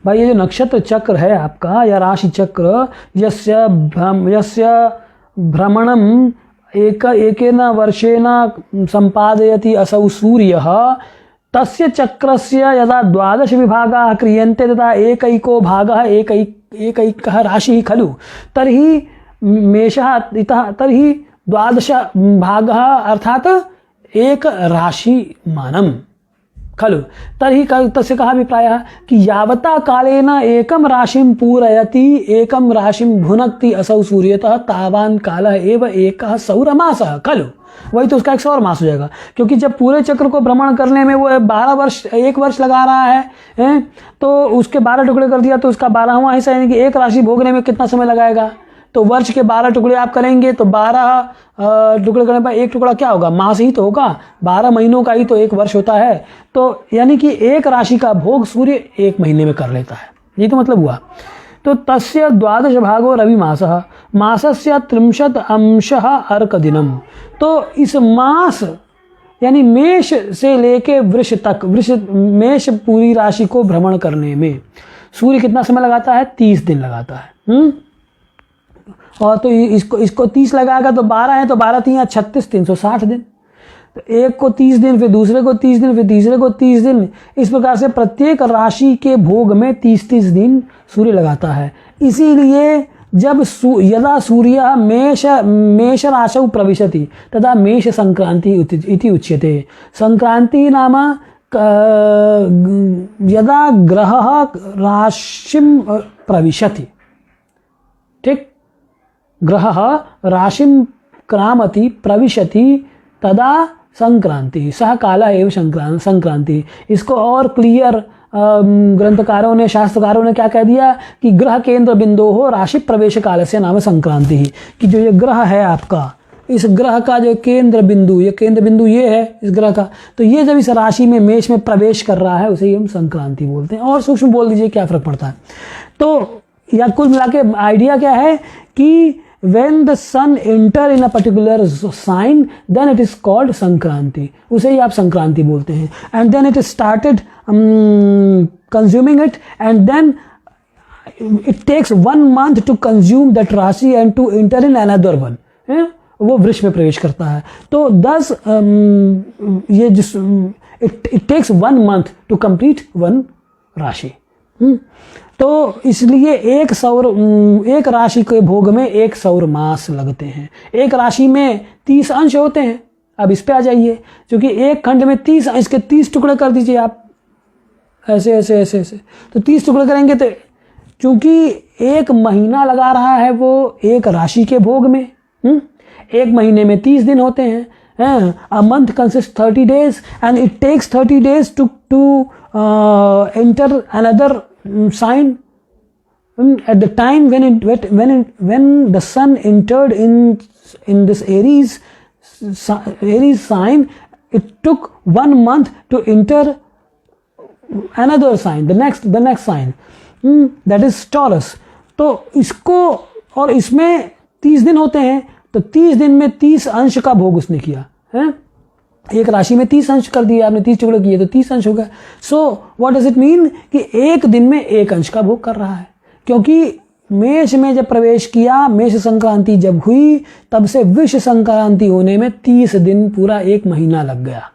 भाई ये जो नक्षत्र चक्र है आपका या राशि चक्र, यस्य भ्रमणम एकेन वर्षेण संपादयति असौ सूर्यः, तस्य चक्रस्य यदा 12 विभागाः क्रियन्ते तदा एकैको भागः एकैकः राशिः खलु, तर्हि मेषः इतः तर्हि 12 भागः अर्थात एक राशि मानम खलु। तर्हि तस्य कः अभिप्रायः कि यावता कालेन एकम राशिं पूरयति एकम राशिं भुनक्ति असौ सूर्यतः तावान कालः एव एकः सौरमासः खलु। वही तो उसका एक सौर मास हो जाएगा, क्योंकि जब पूरे चक्र को भ्रमण करने में वो 12 वर्ष 1 वर्ष लगा रहा है, तो उसके 12 टुकड़े कर दिया तो उसका 12वां हिस्सा यानी कि एक राशि भोगने में कितना समय लगाएगा। तो वर्ष के 12 टुकड़े आप करेंगे तो 12 टुकड़े करने पर एक टुकड़ा क्या होगा, मास ही तो होगा। 12 महीनों का ही तो एक वर्ष होता है। तो यानी कि एक राशि का भोग सूर्य 1 महीने में कर लेता है, ये तो मतलब हुआ। तो तस्य 12 भागो रवि मासः मासस्य 30 अंशः अर्क दिनम। तो इस मास यानी मेष से लेके वृष तक, मेष पूरी राशि को भ्रमण करने में सूर्य कितना समय लगाता है, 30 दिन लगाता है। और तो इसको 30 लगाएगा तो 12 है, तो 12 3 36 360 दिन। तो एक को 30 दिन, फिर दूसरे को 30 दिन, फिर तीसरे को 30 दिन, इस प्रकार से प्रत्येक राशि के भोग में 30-30 दिन सूर्य लगाता है। इसीलिए जब यदा सूर्य मेष राशौ प्रविशति तदा मेष संक्रांति इति उच्यते। संक्रांति नाम यदा ग्रहः राशिं प्रविशति, ठीक, ग्रहः राशिं क्रामति प्रविशति तदा संक्रांति, सह काला एवं संक्रांति। इसको और क्लियर ग्रंथकारों ने, शास्त्रकारों ने क्या कह दिया कि ग्रह केंद्र बिंदु हो राशि प्रवेश काल से नाम संक्रांति ही, कि जो ये ग्रह है आपका, इस ग्रह का जो केंद्र बिंदु, ये केंद्र बिंदु ये है इस ग्रह का, तो ये जब इस राशि में मेष में प्रवेश कर रहा है उसे ही हम संक्रांति बोलते हैं। और सूक्ष्म बोल दीजिए क्या फर्क पड़ता है। तो या कुल मिला के आइडिया क्या है कि when the sun enter in a particular sign then it is called Sankranti, उसे ही आप संक्रांति बोलते हैं। and then it started consuming it and then it takes 1 month to consume that राशि and to enter in another one, वो वृष में प्रवेश करता है। तो 10 ये it takes 1 month to complete 1 राशि। तो इसलिए एक राशि के भोग में 1 सौर मास लगते हैं। एक राशि में 30 अंश होते हैं। अब इस पे आ जाइए, क्योंकि एक खंड में 30 अंश के 30 टुकड़े कर दीजिए आप, ऐसे ऐसे ऐसे ऐसे, तो 30 टुकड़े करेंगे तो चूंकि एक महीना लगा रहा है वो एक राशि के भोग में, एक महीने में 30 दिन होते हैं। A month consists 30 days and it takes 30 days to enter another sign. At the time when the sun entered in this Aries sign, it took 1 month to enter another sign, the next sign, that is Taurus. तो इसको और इसमें 30 दिन होते हैं, तो 30 दिन में 30 अंश का भोग उसने किया है। एक राशि में 30 अंश कर दिया आपने, 30 टुकड़े किए तो 30 अंश हो गया। So what does it mean कि एक दिन में 1 अंश का भोग कर रहा है, क्योंकि मेष में जब प्रवेश किया, मेष संक्रांति जब हुई, तब से वृष संक्रांति होने में 30 दिन, पूरा 1 महीना लग गया।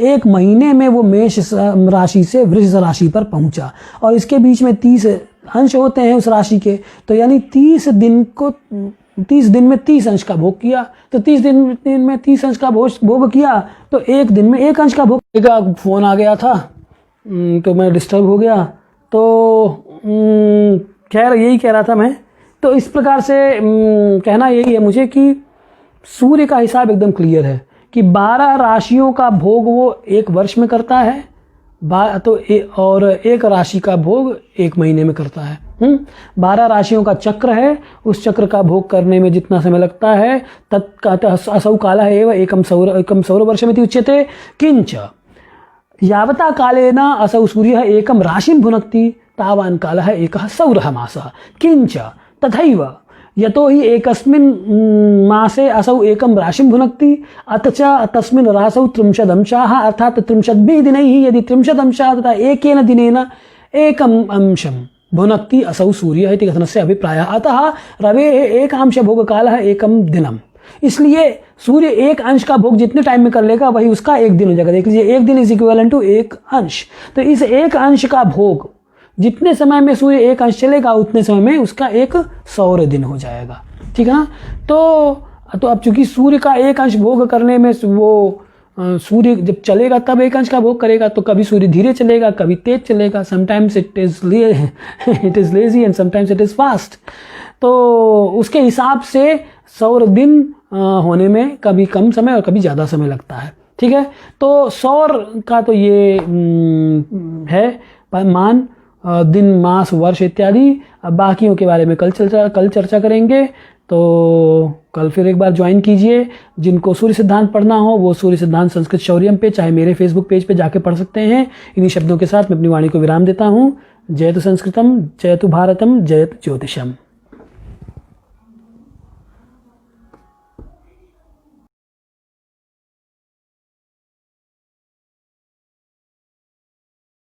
1 महीने में वो मेष राशि से वृष राशि पर पहुंचा, और इसके बीच में 30 अंश होते हैं उस राशि के, तो यानी 30 दिन में 30 अंश का भोग किया। तो 30 दिन में 30 अंश का भोग किया, तो एक दिन में 1 अंश का भोग। एक फोन आ गया था तो मैं डिस्टर्ब हो गया, तो खैर यही कह रहा था मैं। तो इस प्रकार से कहना यही है मुझे कि सूर्य का हिसाब एकदम क्लियर है कि 12 राशियों का भोग वो 1 वर्ष में करता है, और 1 राशि का भोग 1 महीने में करता है। 12 राशियों का चक्र है, उस चक्र का भोग करने में जितना समय लगता है, असौ कालः एव एकम सौर वर्षमिति उच्यते। किंच यावता कालेन असौ सूर्यः एकम राशिं भुनक्ति तावान् कालः एकः सौरः मासः। किंच तथैव यतो हि एकस्मिन् मासे असौ एकं राशिं भुनक्ति, अथ च तस्मिन् रासौ 30 अंशाः, अर्थात 30 दिनैः यदि 30 अंशाः तथा एकेन दिनेन एकम् अंशं भुनक्ति असौ सूर्यः इति कथनस्य अभिप्रायः। अतः रवेः एकांश भोगकालः एकं दिनम्। इसलिए सूर्य 1 अंश का भोग जितने टाइम में कर लेगा वही उसका 1 दिन हो जाएगा। देख लीजिए, 1 दिन इज इक्विवेलेंट टू 1 अंश। तो इस 1 अंश का भोग जितने समय में सूर्य 1 अंश चलेगा उतने समय में उसका 1 सौर दिन हो जाएगा। ठीक है ना। तो अब चूंकि सूर्य का 1 अंश भोग करने में वो सूर्य जब चलेगा तब 1 अंश का भोग करेगा, तो कभी सूर्य धीरे चलेगा, कभी तेज चलेगा। Sometimes it is lazy and sometimes it is fast. तो उसके हिसाब से सौर दिन होने में कभी कम समय और कभी ज़्यादा समय लगता है। ठीक है। तो सौर का तो ये है मान, दिन, मास, वर्ष इत्यादि। बाकियों के बारे में कल चर्चा करेंगे। तो कल फिर एक बार ज्वाइन कीजिए। जिनको सूर्य सिद्धांत पढ़ना हो वो सूर्य सिद्धांत संस्कृत शौर्यम पे, चाहे मेरे फेसबुक पेज पे जाके पढ़ सकते हैं। इन्हीं शब्दों के साथ मैं अपनी वाणी को विराम देता हूँ। जयतु संस्कृतम, जयतु भारतम, जयतु ज्योतिषम।